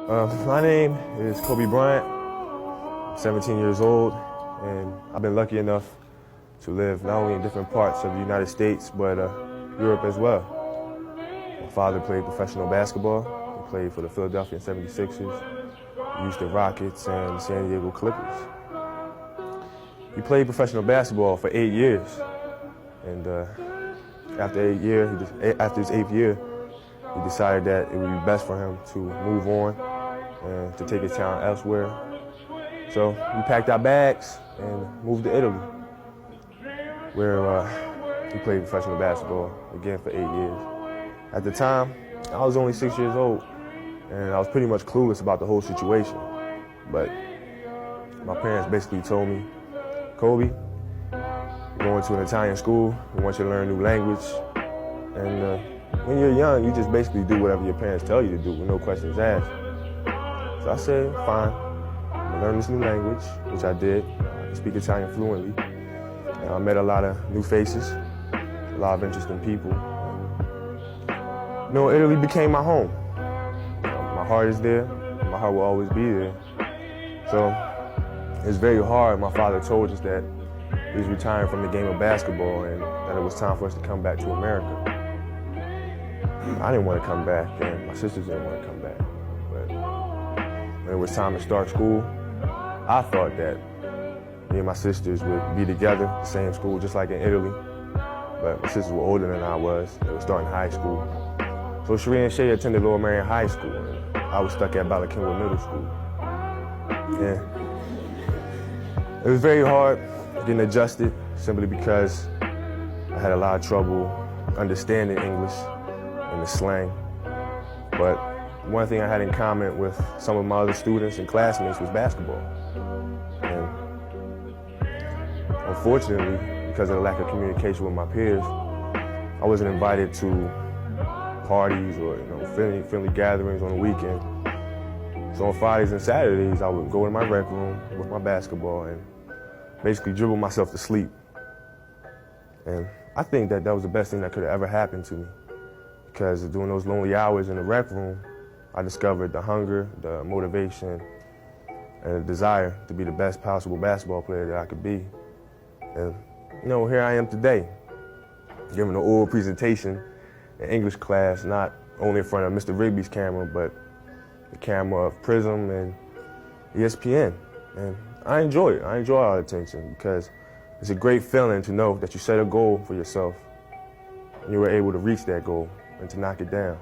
My name is Kobe Bryant. I'm 17 years old, and I've been lucky enough to live not only in different parts of the United States, but Europe as well. My father played professional basketball. He played for the Philadelphia 76ers, Houston Rockets, and the San Diego Clippers. He played professional basketball for 8 years, and after his 8th year, he decided that it would be best for him to move on and to take his talent elsewhere. So we packed our bags and moved to Italy, where he played professional basketball again for 8 years. At the time, I was only 6 years old, and I was pretty much clueless about the whole situation. But my parents basically told me, Kobe, you're going to an Italian school, we want you to learn a new language, and when you're young, you just basically do whatever your parents tell you to do with no questions asked. So I said, fine, I'm gonna learn this new language, which I did. I can speak Italian fluently. And I met a lot of new faces, a lot of interesting people. And, Italy became my home. My heart is there, and my heart will always be there. So it's very hard. My father told us that he was retiring from the game of basketball and that it was time for us to come back to America. I didn't want to come back, and my sisters didn't want to come back. But when it was time to start school, I thought that me and my sisters would be together at the same school, just like in Italy. But my sisters were older than I was. They were starting high school. So Sheree and Shay attended Lower Marion High School, and I was stuck at Bala Cynwyd Middle School. And it was very hard getting adjusted, simply because I had a lot of trouble understanding English and the slang. But one thing I had in common with some of my other students and classmates was basketball. And unfortunately, because of the lack of communication with my peers, I wasn't invited to parties or friendly gatherings on the weekend. So on Fridays and Saturdays, I would go in my rec room with my basketball and basically dribble myself to sleep. And I think that was the best thing that could have ever happened to me, because during those lonely hours in the rec room, I discovered the hunger, the motivation, and the desire to be the best possible basketball player that I could be. And here I am today, giving an oral presentation in English class, not only in front of Mr. Rigby's camera, but the camera of Prism and ESPN. And I enjoy it. I enjoy all the attention, because it's a great feeling to know that you set a goal for yourself and you were able to reach that goal and to knock it down.